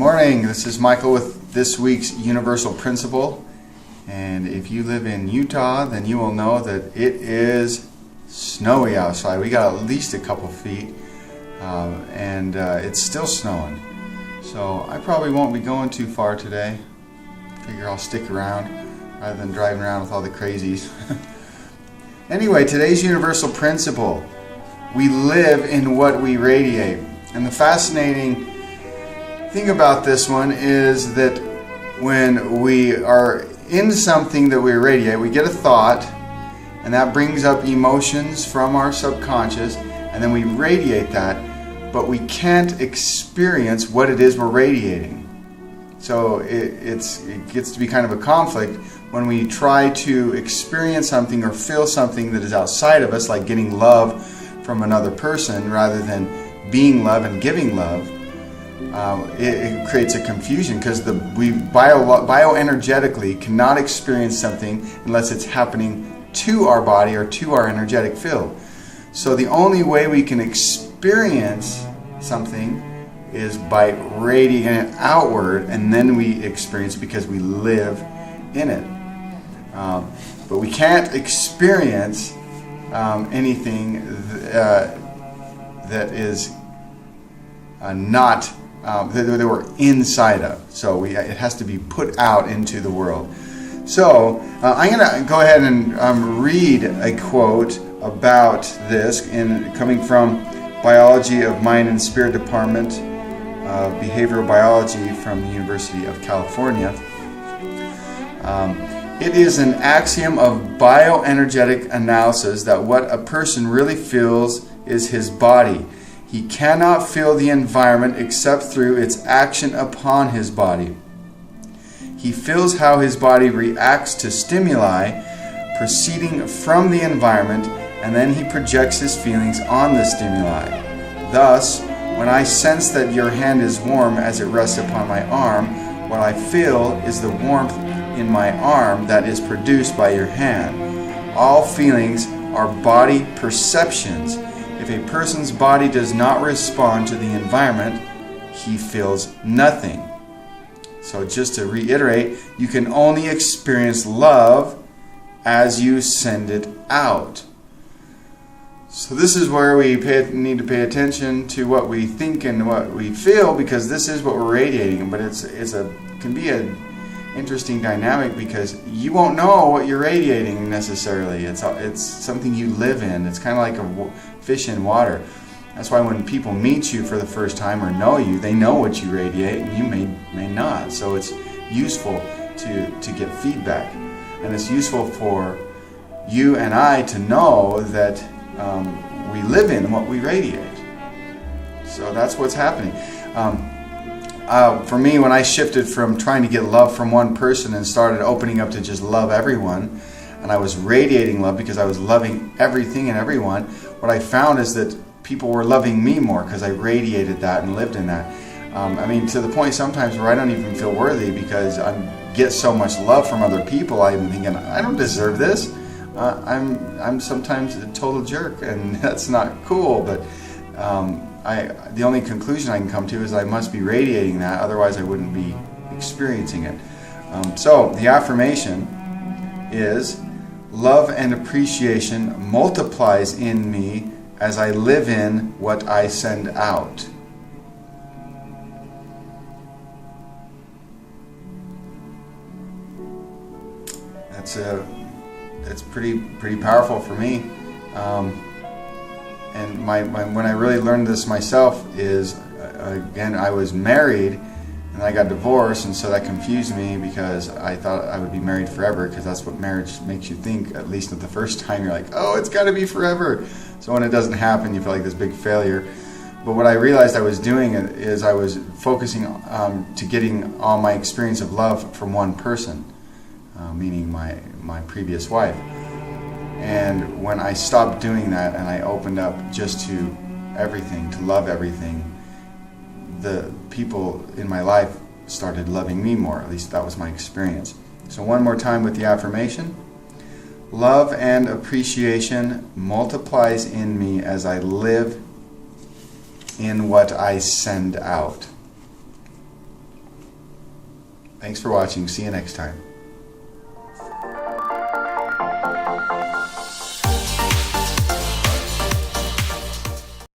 morning, this is Michael with this week's Universal Principle. And if you live in Utah, then you will know that it is snowy outside. We got at least a couple feet, and it's still snowing. So I probably won't be going too far today. Figure I'll stick around rather than driving around with all the crazies. Anyway, today's Universal Principle. We live in what we radiate. And the fascinating thing about this one is that when we are in something that we radiate, we get a thought, and that brings up emotions from our subconscious, and then we radiate that, but we can't experience what it is we're radiating. So it gets to be kind of a conflict when we try to experience something or feel something that is outside of us, like getting love from another person rather than being love and giving love. It creates a confusion because we bioenergetically cannot experience something unless it's happening to our body or to our energetic field. So the only way we can experience something is by radiating it outward, and then we experience it because we live in it. But we can't experience anything that is not that we're inside of. So it has to be put out into the world. So I'm going to go ahead and read a quote about this, coming from Biology of Mind and Spirit Department of Behavioral Biology from the University of California. It is an axiom of bioenergetic analysis that what a person really feels is his body. He cannot feel the environment except through its action upon his body. He feels how his body reacts to stimuli proceeding from the environment, and then he projects his feelings on the stimuli. Thus, when I sense that your hand is warm as it rests upon my arm, what I feel is the warmth in my arm that is produced by your hand. All feelings are body perceptions. If a person's body does not respond to the environment, he feels nothing. So just to reiterate, you can only experience love as you send it out. So this is where we need to pay attention to what we think and what we feel, because this is what we're radiating. But it can be an interesting dynamic because you won't know what you're radiating necessarily. It's something you live in. It's kind of like a fish in water. That's why when people meet you for the first time or know you, they know what you radiate, and you may not. So it's useful to get feedback, and it's useful for you and I to know that we live in what we radiate. So that's what's happening. For me, when I shifted from trying to get love from one person and started opening up to just love everyone, and I was radiating love because I was loving everything and everyone, what I found is that people were loving me more because I radiated that and lived in that. To the point sometimes where I don't even feel worthy because I get so much love from other people. I'm thinking, I don't deserve this. I'm sometimes a total jerk, and that's not cool. But the only conclusion I can come to is I must be radiating that, otherwise I wouldn't be experiencing it. So the affirmation is, love and appreciation multiplies in me as I live in what I send out. That's pretty powerful for me. And when I really learned this myself is, again, I was married and I got divorced, and so that confused me because I thought I would be married forever, because that's what marriage makes you think, at least at the first time. You're like, oh, it's got to be forever. So when it doesn't happen, you feel like this big failure. But what I realized I was doing is I was focusing to getting all my experience of love from one person, meaning my previous wife. And when I stopped doing that and I opened up just to everything, to love everything, the people in my life started loving me more. At least that was my experience. So one more time with the affirmation. Love and appreciation multiplies in me as I live in what I send out. Thanks for watching. See you next time.